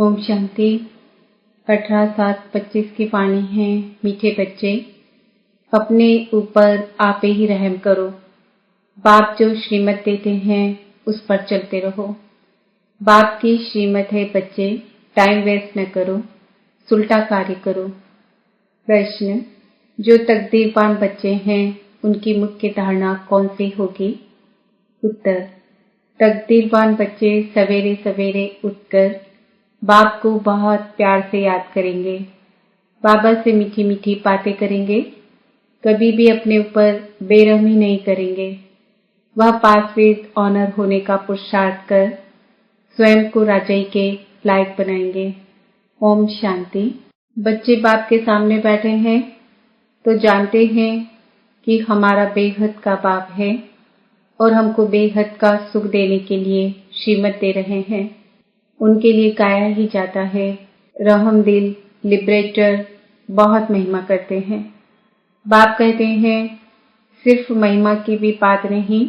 ओम शांति। 18/7/25 की वाणी है। मीठे बच्चे, अपने ऊपर आप ही रहम करो। बाप जो श्रीमत देते हैं उस पर चलते रहो। बाप की श्रीमत है बच्चे, टाइम वेस्ट न करो, सुलटा कार्य करो। प्रश्न, जो तकदीरवान बच्चे हैं उनकी मुख्य धारणा कौन सी होगी? उत्तर, तकदीरवान बच्चे सवेरे सवेरे उठकर बाप को बहुत प्यार से याद करेंगे, बाबा से मीठी मीठी बातें करेंगे, कभी भी अपने ऊपर बेरहमी नहीं करेंगे। वह पास विद ऑनर होने का पुरुषार्थ कर स्वयं को राजाई के लायक बनाएंगे। ओम शांति। बच्चे बाप के सामने बैठे हैं तो जानते हैं कि हमारा बेहद का बाप है और हमको बेहद का सुख देने के लिए श्रीमत दे रहे हैं। उनके लिए गाया ही जाता है, रहम दिल लिबरेटर बहुत महिमा करते हैं। बाप कहते हैं सिर्फ महिमा की भी बात नहीं,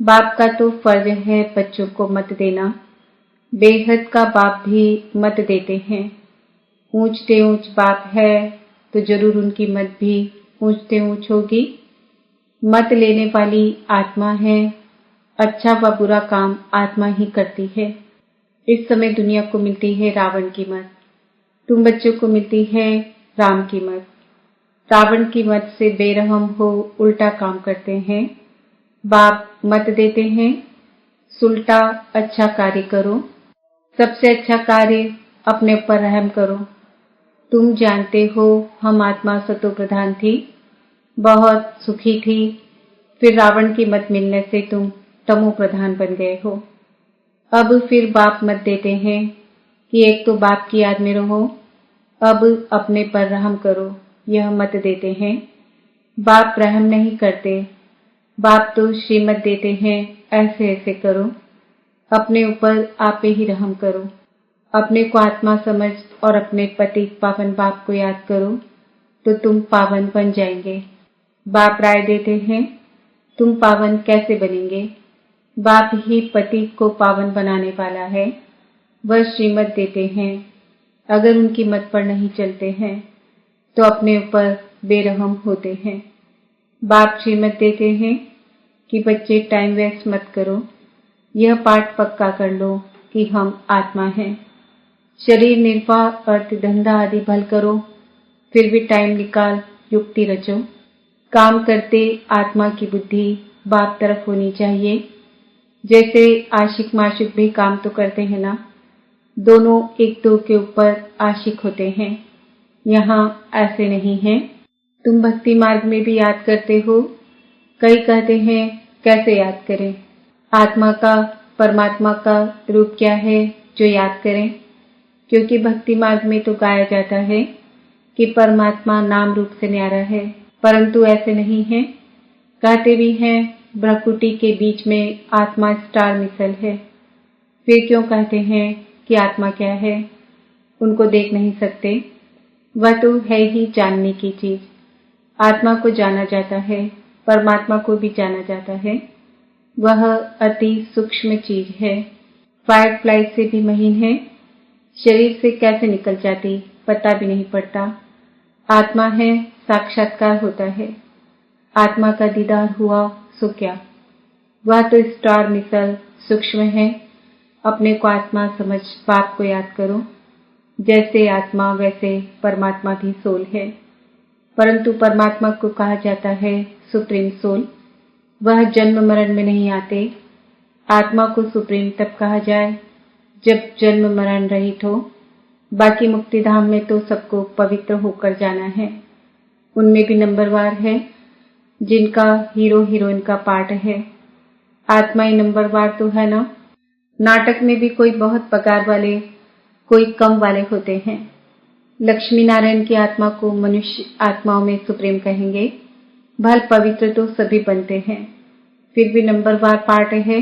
बाप का तो फर्ज है बच्चों को मत देना। बेहद का बाप भी मत देते हैं। ऊंचते ऊंच बाप है तो जरूर उनकी मत भी ऊंचते ऊंच होगी। मत लेने वाली आत्मा है, अच्छा व बुरा काम आत्मा ही करती है। इस समय दुनिया को मिलती है रावण की मत, तुम बच्चों को मिलती है राम की मत। रावण की मत से बेरहम हो उल्टा काम करते हैं। बाप मत देते हैं, सुलटा अच्छा कार्य करो। सबसे अच्छा कार्य अपने ऊपर रहम करो। तुम जानते हो हम आत्मा सतो प्रधान थी, बहुत सुखी थी, फिर रावण की मत मिलने से तुम तमो प्रधान बन गए हो। अब फिर बाप मत देते हैं कि एक तो बाप की याद में रहो, अब अपने पर रहम करो, यह मत देते हैं। बाप रहम नहीं करते, बाप तो श्रीमत देते हैं ऐसे ऐसे करो, अपने ऊपर आप ही रहम करो। अपने को आत्मा समझ और अपने पति पावन बाप को याद करो तो तुम पावन बन जाएंगे। बाप राय देते हैं तुम पावन कैसे बनेंगे? बाप ही पति को पावन बनाने वाला है, वह श्रीमत देते हैं। अगर उनकी मत पर नहीं चलते हैं तो अपने ऊपर बेरहम होते हैं। बाप श्रीमत देते हैं कि बच्चे टाइम वेस्ट मत करो, यह पाठ पक्का कर लो कि हम आत्मा हैं। शरीर निर्वाह अर्थ धंधा आदि भल करो, फिर भी टाइम निकाल युक्ति रचो। काम करते आत्मा की बुद्धि बाप तरफ होनी चाहिए। जैसे आशिक माशिक भी काम तो करते हैं ना, दोनों एक दो के ऊपर आशिक होते हैं। यहाँ ऐसे नहीं है। तुम भक्ति मार्ग में भी याद करते हो। कई कहते हैं कैसे याद करें? आत्मा का परमात्मा का रूप क्या है जो याद करें? क्योंकि भक्ति मार्ग में तो गाया जाता है कि परमात्मा नाम रूप से न्यारा है, परंतु ऐसे नहीं है। कहते भी हैं भ्रकुटी के बीच में आत्मा स्टार मिसल है। फिर क्यों कहते हैं कि आत्मा क्या है? उनको देख नहीं सकते, वह तो है ही जानने की चीज। आत्मा को जाना जाता है, परमात्मा को भी जाना जाता है। वह अति सूक्ष्म चीज है, फायर फ्लाई से भी महीन है। शरीर से कैसे निकल जाती पता भी नहीं पड़ता। आत्मा है, साक्षात्कार होता है। आत्मा का दीदार हुआ सो क्या? वह तो स्टार मिसल सूक्ष्म है। अपने को आत्मा समझ बाप को याद करो। जैसे आत्मा वैसे परमात्मा भी सोल है, परंतु परमात्मा को कहा जाता है सुप्रीम सोल। वह जन्म मरण में नहीं आते। आत्मा को सुप्रीम तब कहा जाए जब जन्म मरण रहित हो। बाकी मुक्ति धाम में तो सबको पवित्र होकर जाना है। उनमें भी नंबरवार है जिनका हीरो हीरोइन का पार्ट है। आत्मा ही नंबरवार तो है ना। नाटक में भी कोई बहुत पगार वाले, कोई कम वाले होते हैं। लक्ष्मी नारायण की आत्मा को मनुष्य आत्माओं में सुप्रीम कहेंगे। भल पवित्र तो सभी बनते हैं, फिर भी नंबरवार पार्ट है।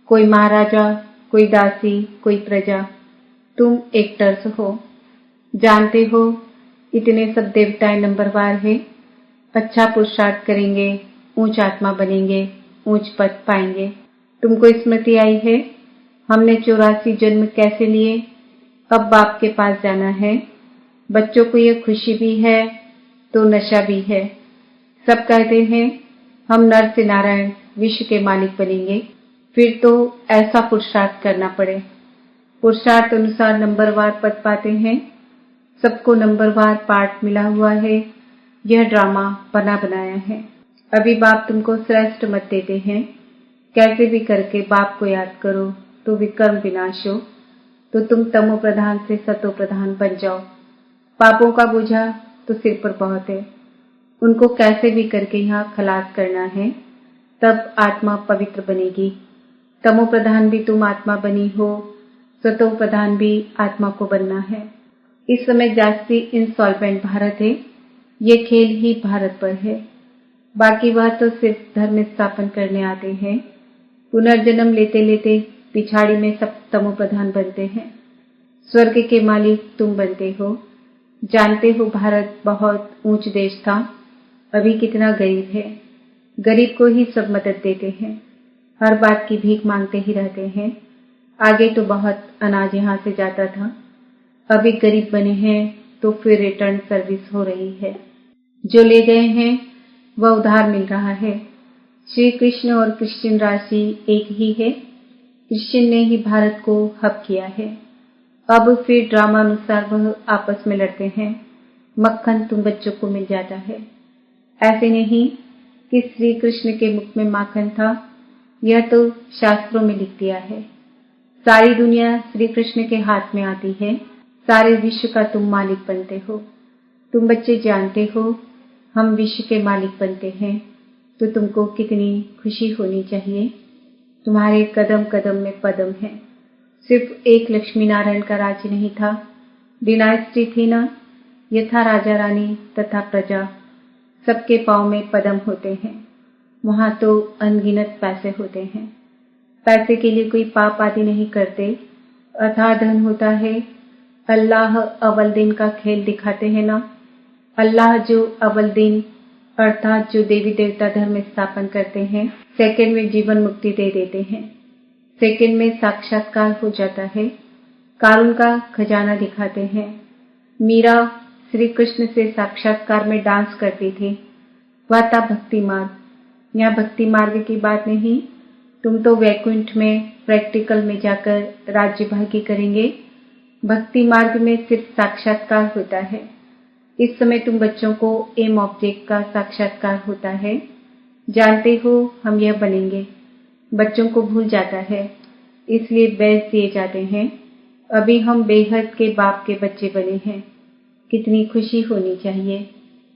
कोई महाराजा, कोई दासी, कोई प्रजा। तुम एक्टर्स हो, जानते हो इतने सब देवताएं नंबरवार है। अच्छा पुरुषार्थ करेंगे, ऊंच आत्मा बनेंगे, ऊंच पद पाएंगे। तुमको स्मृति आई है हमने 84 जन्म कैसे लिए अब बाप के पास जाना है। बच्चों को ये खुशी भी है तो नशा भी है। सब कहते हैं हम नर से नारायण विश्व के मालिक बनेंगे। फिर तो ऐसा पुरुषार्थ करना पड़े। पुरुषार्थ अनुसार नंबरवार पद पाते हैं। सबको नंबरवार पार्ट मिला हुआ है। यह ड्रामा बना बनाया है। अभी बाप तुमको श्रेष्ठ मत देते हैं। कैसे भी करके बाप को याद करो तो विकर्म विनाश हो, तो तुम तमो प्रधान से सतो प्रधान बन जाओ। पापों का बोझा तो सिर पर बहुत है, उनको कैसे भी करके यहाँ खलास करना है, तब आत्मा पवित्र बनेगी। तमो प्रधान भी तुम आत्मा बनी हो, सतो प्रधान भी आत्मा को बनना है। इस समय जास्ती इंसॉल्वेंट भारत है। ये खेल ही भारत पर है। बाकी वह तो सिर्फ धर्म स्थापन करने आते हैं। पुनर्जन्म लेते लेते पिछाड़ी में सब तमो प्रधान बनते हैं। स्वर्ग के मालिक तुम बनते हो। जानते हो भारत बहुत ऊंच देश था, अभी कितना गरीब है। गरीब को ही सब मदद देते हैं, हर बात की भीख मांगते ही रहते हैं। आगे तो बहुत अनाज यहाँ से जाता था, अभी गरीब बने हैं तो फिर रिटर्न सर्विस हो रही है। जो ले गए हैं वह उधार मिल रहा है। श्री कृष्ण और क्रिश्चियन राशि एक ही है। क्रिश्चियन ने ही भारत को हब किया है। अब फिर ड्रामा अनुसार वह आपस में लड़ते हैं। मक्खन तुम बच्चों को मिल जाता है। ऐसे नहीं कि श्री कृष्ण के मुख में माखन था, यह तो शास्त्रों में लिख दिया है। सारी दुनिया श्री कृष्ण के हाथ में आती है। सारे विश्व का तुम मालिक बनते हो। तुम बच्चे जानते हो हम विश्व के मालिक बनते हैं तो तुमको कितनी खुशी होनी चाहिए। तुम्हारे कदम कदम में पदम है। सिर्फ एक लक्ष्मी नारायण का राज्य नहीं था, डिनास्टी थी ना। यथा राजा रानी तथा प्रजा, सबके पांव में पदम होते हैं। वहां तो अनगिनत पैसे होते हैं। पैसे के लिए कोई पाप आदि नहीं करते। अथाह धन होता है। अल्लाह अव्वल दिन का खेल दिखाते हैं ना। अल्लाह जो अव्वल दिन अर्थात जो देवी देवता धर्म स्थापन करते हैं, सेकंड में जीवन मुक्ति दे देते हैं। सेकंड में साक्षात्कार हो जाता है। कारुण का खजाना दिखाते हैं। मीरा श्री कृष्ण से साक्षात्कार में डांस करती थी। वह था भक्ति मार्ग। यहाँ भक्ति मार्ग की बात नहीं। तुम तो वैकुंठ में प्रैक्टिकल में जाकर राज्य भागी करेंगे। भक्ति मार्ग में सिर्फ साक्षात्कार होता है। इस समय तुम बच्चों को एम ऑब्जेक्ट का साक्षात्कार होता है। जानते हो हम यह बनेंगे। बच्चों को भूल जाता है, इसलिए बैच दिए जाते हैं। अभी हम बेहद के बाप के बच्चे बने हैं। कितनी खुशी होनी चाहिए।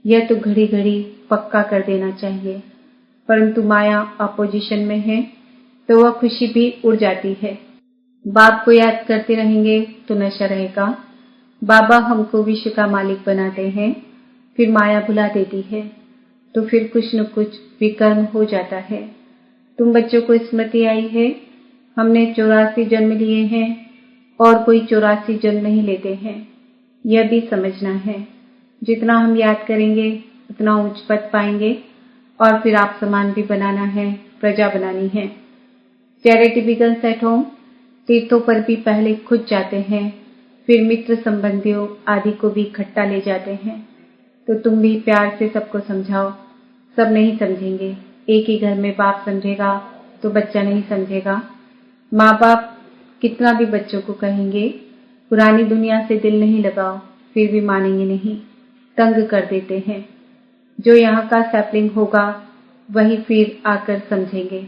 यह तो घड़ी घड़ी पक्का कर देना चाहिए, परंतु माया अपोजिशन में है तो वह खुशी भी उड़ जाती है। बाप को याद करते रहेंगे तो नशा रहेगा। बाबा हमको विश्व का मालिक बनाते हैं, फिर माया भुला देती है, तो फिर कुछ न कुछ विकर्म हो जाता है। तुम बच्चों को स्मृति आई है, हमने 84 जन्म लिए हैं और कोई 84 जन्म नहीं लेते हैं। यह भी समझना है। जितना हम याद करेंगे उतना उच्च पद पाएंगे और फिर आप समान भी बनाना है, प्रजा बनानी है। Charity begins at home. तीर्थों पर भी पहले खुद जाते हैं, फिर मित्र संबंधियों आदि को भी इकट्ठा ले जाते हैं। तो तुम भी प्यार से सबको समझाओ। सब नहीं समझेंगे। एक ही घर में बाप समझेगा तो बच्चा नहीं समझेगा। माँ बाप कितना भी बच्चों को कहेंगे पुरानी दुनिया से दिल नहीं लगाओ, फिर भी मानेंगे नहीं, तंग कर देते हैं। जो यहाँ का सैपलिंग होगा वही फिर आकर समझेंगे।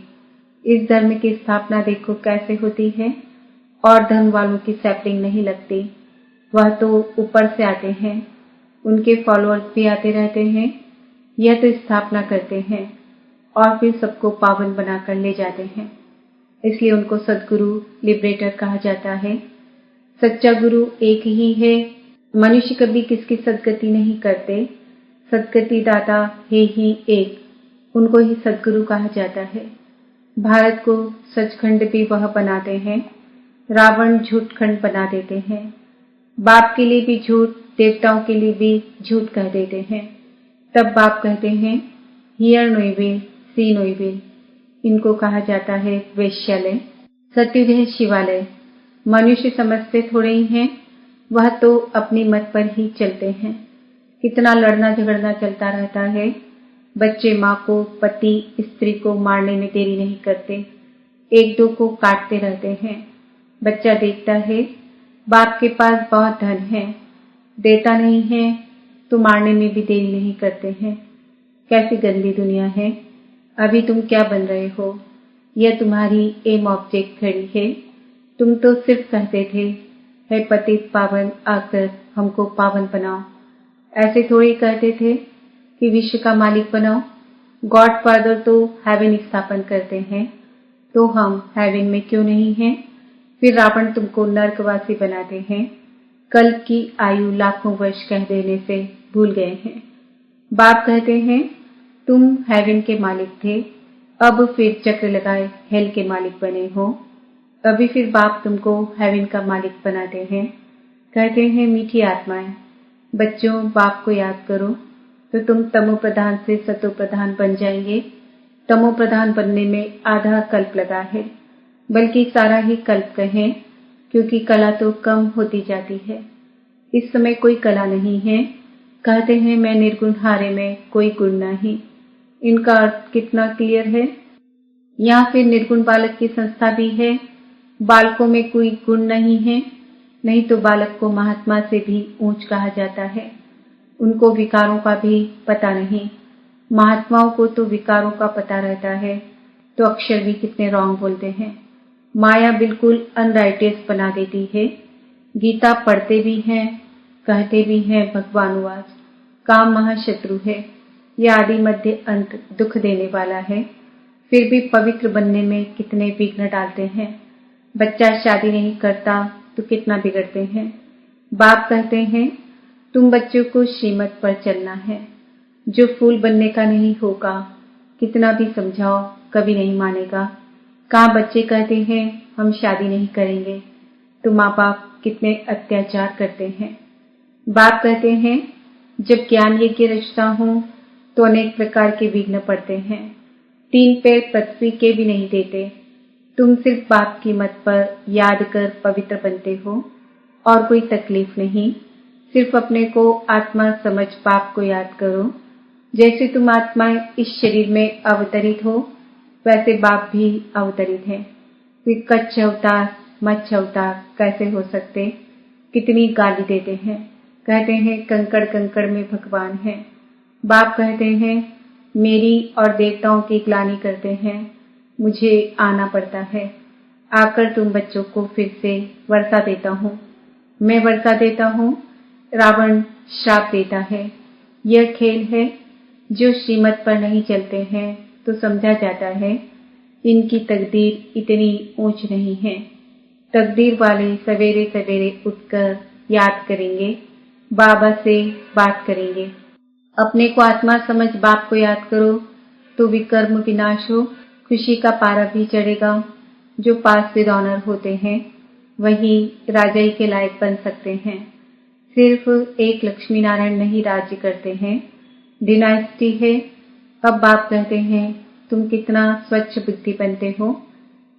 इस धर्म की स्थापना देखो कैसे होती है, और धर्म वालों की सैपलिंग नहीं लगती। वह तो ऊपर से आते हैं, उनके फॉलोअर्स भी आते रहते हैं। यह तो स्थापना करते हैं और फिर सबको पावन बनाकर ले जाते हैं। इसलिए उनको सद्गुरु लिबरेटर कहा जाता है। सच्चा गुरु एक ही है। मनुष्य कभी किसकी सद्गति नहीं करते। सद्गति दाता है ही एक, उनको ही सद्गुरु कहा जाता है। भारत को सचखंड भी वह बनाते हैं, रावण झूठखंड बना देते हैं। बाप के लिए भी झूठ, देवताओं के लिए भी झूठ कह देते हैं। तब बाप कहते हैं hear no evil, see no evil. इनको कहा जाता है वेश्यालय। सत्युग है शिवालय। मनुष्य समझते थोड़े ही हैं, वह तो अपनी मत पर ही चलते हैं। कितना लड़ना झगड़ना चलता रहता है। बच्चे माँ को, पति स्त्री को मारने में देरी नहीं करते, एक दो को काटते रहते हैं। बच्चा देखता है बाप के पास बहुत धन है, देता नहीं है तो मारने में भी देरी नहीं करते हैं। कैसी गंदी दुनिया है। अभी तुम क्या बन रहे हो? यह तुम्हारी एम ऑब्जेक्ट घड़ी है। तुम तो सिर्फ कहते थे, हे पतित पावन आकर हमको पावन बनाओ। ऐसे थोड़ी कहते थे कि विश्व का मालिक बनाओ। गॉड फादर तो हेवन स्थापन करते हैं, तो हम हेवन में क्यों नहीं हैं? फिर रावण तुमको नरकवासी बनाते हैं। कल्प की आयु लाखों वर्ष कह देने से भूल गए हैं। बाप कहते हैं तुम हेवन के मालिक थे, अब फिर चक्र लगाए हेल के मालिक बने हो। अभी फिर बाप तुमको हेवन का मालिक बनाते हैं। कहते हैं मीठी आत्माएं, बच्चों बाप को याद करो तो तुम तमो प्रधान से सतो प्रधान बन जाएंगे। तमो प्रधान बनने में आधा कल्प लगा है, बल्कि सारा ही कल्प कहें, क्योंकि कला तो कम होती जाती है। इस समय कोई कला नहीं है। कहते हैं मैं निर्गुण हारे में कोई गुण नहीं। इनका अर्थ कितना क्लियर है। यहाँ फिर निर्गुण बालक की संस्था भी है। बालकों में कोई गुण नहीं है, नहीं तो बालक को महात्मा से भी ऊंच कहा जाता है। उनको विकारों का भी पता नहीं। महात्माओं को तो विकारों का पता रहता है, तो अक्षर भी कितने रॉन्ग बोलते हैं। माया बिल्कुल अनराइटियस बना देती है। गीता पढ़ते भी हैं, कहते भी हैं भगवानुवास, काम महाशत्रु है, यह आदि मध्य अंत दुख देने वाला है। फिर भी पवित्र बनने में कितने विघ्न डालते हैं। बच्चा शादी नहीं करता तो कितना बिगड़ते हैं। बाप कहते हैं तुम बच्चों को श्रीमत पर चलना है। जो फूल बनने का नहीं होगा, कितना भी समझाओ कभी नहीं मानेगा। कहाँ बच्चे कहते हैं हम शादी नहीं करेंगे, तो माँ बाप कितने अत्याचार करते हैं। बाप कहते हैं जब ज्ञान यज्ञ रचता हूँ तो अनेक प्रकार के विघ्न पड़ते हैं। 3 पैर पृथ्वी के भी नहीं देते। तुम सिर्फ बाप की मत पर याद कर पवित्र बनते हो और कोई तकलीफ नहीं। सिर्फ अपने को आत्मा समझ बाप को याद करो। जैसे तुम आत्माएं इस शरीर में अवतरित हो, वैसे बाप भी अवतरित है। फिर कच्छ अवतार मच्छ अवतार कैसे हो सकते? कितनी गाली देते हैं। कहते हैं कंकड़ कंकड़ में भगवान है। बाप कहते हैं मेरी और देवताओं की ग्लानि करते हैं, मुझे आना पड़ता है। आकर तुम बच्चों को फिर से वर्षा देता हूँ। मैं वर्षा देता हूँ, रावण श्राप देता है। यह खेल है। जो श्रीमत पर नहीं चलते हैं तो समझा जाता है इनकी तकदीर इतनी ऊंच नहीं है। तकदीर वाले सवेरे सवेरे उठकर याद करेंगे, बाबा से बात करेंगे। अपने को आत्मा समझ बाप को याद करो तो विकर्म विनाश हो, खुशी का पारा भी चढ़ेगा। जो पास विद ऑनर होते हैं वही राजाई के लायक बन सकते हैं। सिर्फ एक लक्ष्मी नारायण नहीं राज्य करते हैं, डिनाइस्टी है। अब बाप कहते हैं तुम कितना स्वच्छ बुद्धि बनते हो।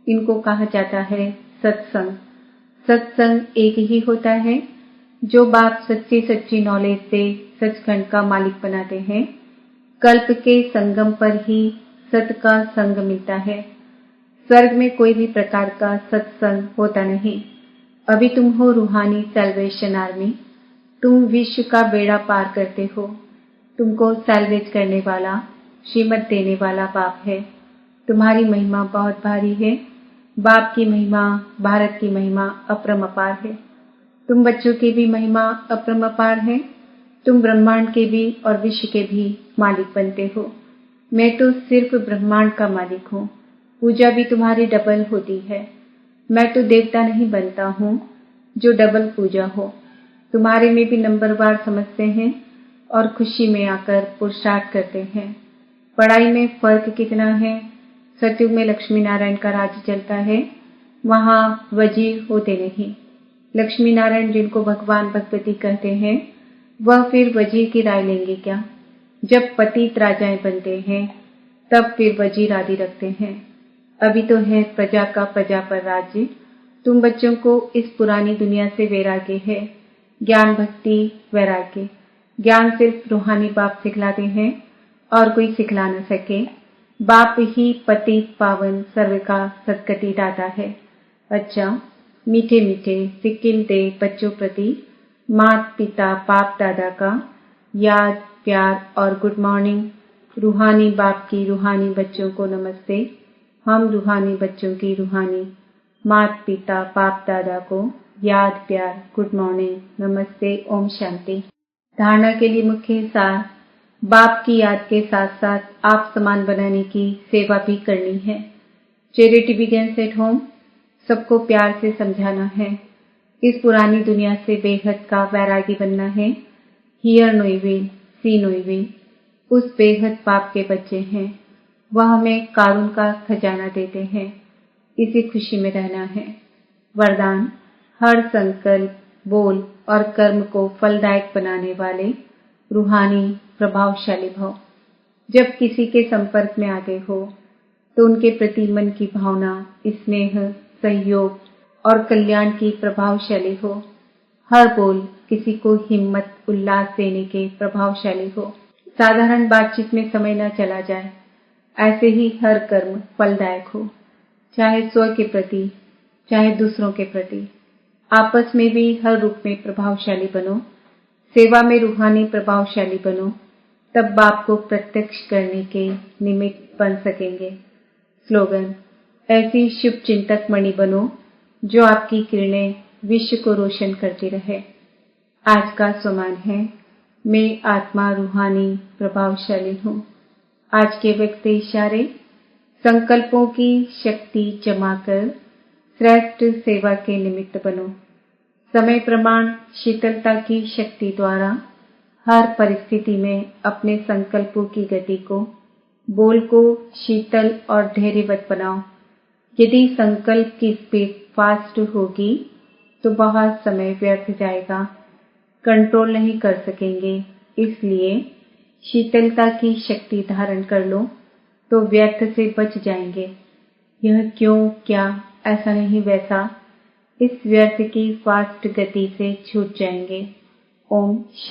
इनको कहा जाता है सत्संग। सत्संग एक ही होता है जो बाप सच्ची सच्ची नॉलेज से सचखंड का मालिक बनाते हैं। कल्प के संगम पर ही सत का संग मिलता है। स्वर्ग में कोई भी प्रकार का सत्संग होता नहीं। अभी तुम हो रूहानी सैल्वेशन आर्मी। तुम विश्व का बेड़ा पार करते हो। तुमको सैल्वेज करने वाला, श्रीमत देने वाला बाप है। तुम्हारी महिमा बहुत भारी है। बाप की महिमा, भारत की महिमा अपरंपार है। तुम बच्चों की भी महिमा अपरंपार है। तुम ब्रह्मांड के भी और विश्व के भी मालिक बनते हो। मैं तो सिर्फ ब्रह्मांड का मालिक हूँ। पूजा भी तुम्हारी डबल होती है। मैं तो देवता नहीं बनता हूँ जो डबल पूजा हो। तुम्हारे में भी नंबरवार समझते हैं और खुशी में आकर पुरुषार्थ करते हैं। पढ़ाई में फर्क कितना है। सतयुग में लक्ष्मी नारायण का राज्य चलता है, वहाँ वजीर होते नहीं। लक्ष्मी नारायण जिनको भगवान भगवती कहते हैं वह फिर वजीर की राय लेंगे क्या? जब पतित राजाएं बनते हैं तब फिर वजीर आदि रखते हैं। अभी तो है प्रजा का प्रजा पर राज्य। तुम बच्चों को इस पुरानी दुनिया से वैराग्य है। ज्ञान, भक्ति, वैराग्य। ज्ञान सिर्फ रूहानी बाप सिखलाते हैं और कोई सिखला न सके। बाप ही पतित पावन सर्व का सद्गति दाता है। अच्छा, मीठे मीठे सिक्किम दे बच्चों प्रति माता पिता बाप दादा का याद, प्यार और गुड मॉर्निंग। रूहानी बाप की रूहानी बच्चों को नमस्ते। हम रूहानी बच्चों की रूहानी माता पिता बाप दादा को याद, प्यार, गुड मॉर्निंग, नमस्ते, ओम शांति। धारणा के लिए मुख्य सार, बाप की याद के साथ साथ आप समान बनाने की सेवा भी करनी है। Charity begins at home. सबको प्यार से समझाना है। इस पुरानी दुनिया से बेहद का वैरागी बनना है। Hear no evil, see no evil. उस बेहद बाप के बच्चे हैं। वह हमें कारुण का खजाना देते हैं। इसी खुशी में रहना है। वरदान, हर संकल्प, बोल और कर्म को फलदायक बनाने वाले रूहानी प्रभावशाली भव। जब किसी के संपर्क में आ गए हो तो उनके प्रति मन की भावना, स्नेह, सहयोग और कल्याण की प्रभावशाली हो। हर बोल किसी को हिम्मत, उल्लास देने के प्रभावशाली हो। साधारण बातचीत में समय न चला जाए। ऐसे ही हर कर्म फलदायक हो, चाहे स्व के प्रति, चाहे दूसरों के प्रति। आपस में भी हर रूप में प्रभावशाली बनो। सेवा में रूहानी प्रभावशाली बनो, तब बाप को प्रत्यक्ष करने के निमित्त बन सकेंगे। स्लोगन, ऐसी शुभ चिंतक मणि बनो जो आपकी किरणें विश्व को रोशन करती रहे। आज का स्वमान है, मैं आत्मा रूहानी प्रभावशाली हूँ। आज के व्यक्त इशारे, संकल्पों की शक्ति जमा कर श्रेष्ठ सेवा के निमित्त बनो। समय प्रमाण, शीतलता की शक्ति द्वारा हर परिस्थिति में अपने संकल्पों की गति को, बोल को शीतल और धैर्यवत बनाओ। यदि संकल्प की स्पीड फास्ट होगी तो बहुत समय व्यर्थ जाएगा, कंट्रोल नहीं कर सकेंगे। इसलिए शीतलता की शक्ति धारण कर लो तो व्यर्थ से बच जाएंगे। यह क्यों, क्या, ऐसा नहीं वैसा, इस व्यर्थ की फास्ट गति से छूट जाएंगे। ओम शांति।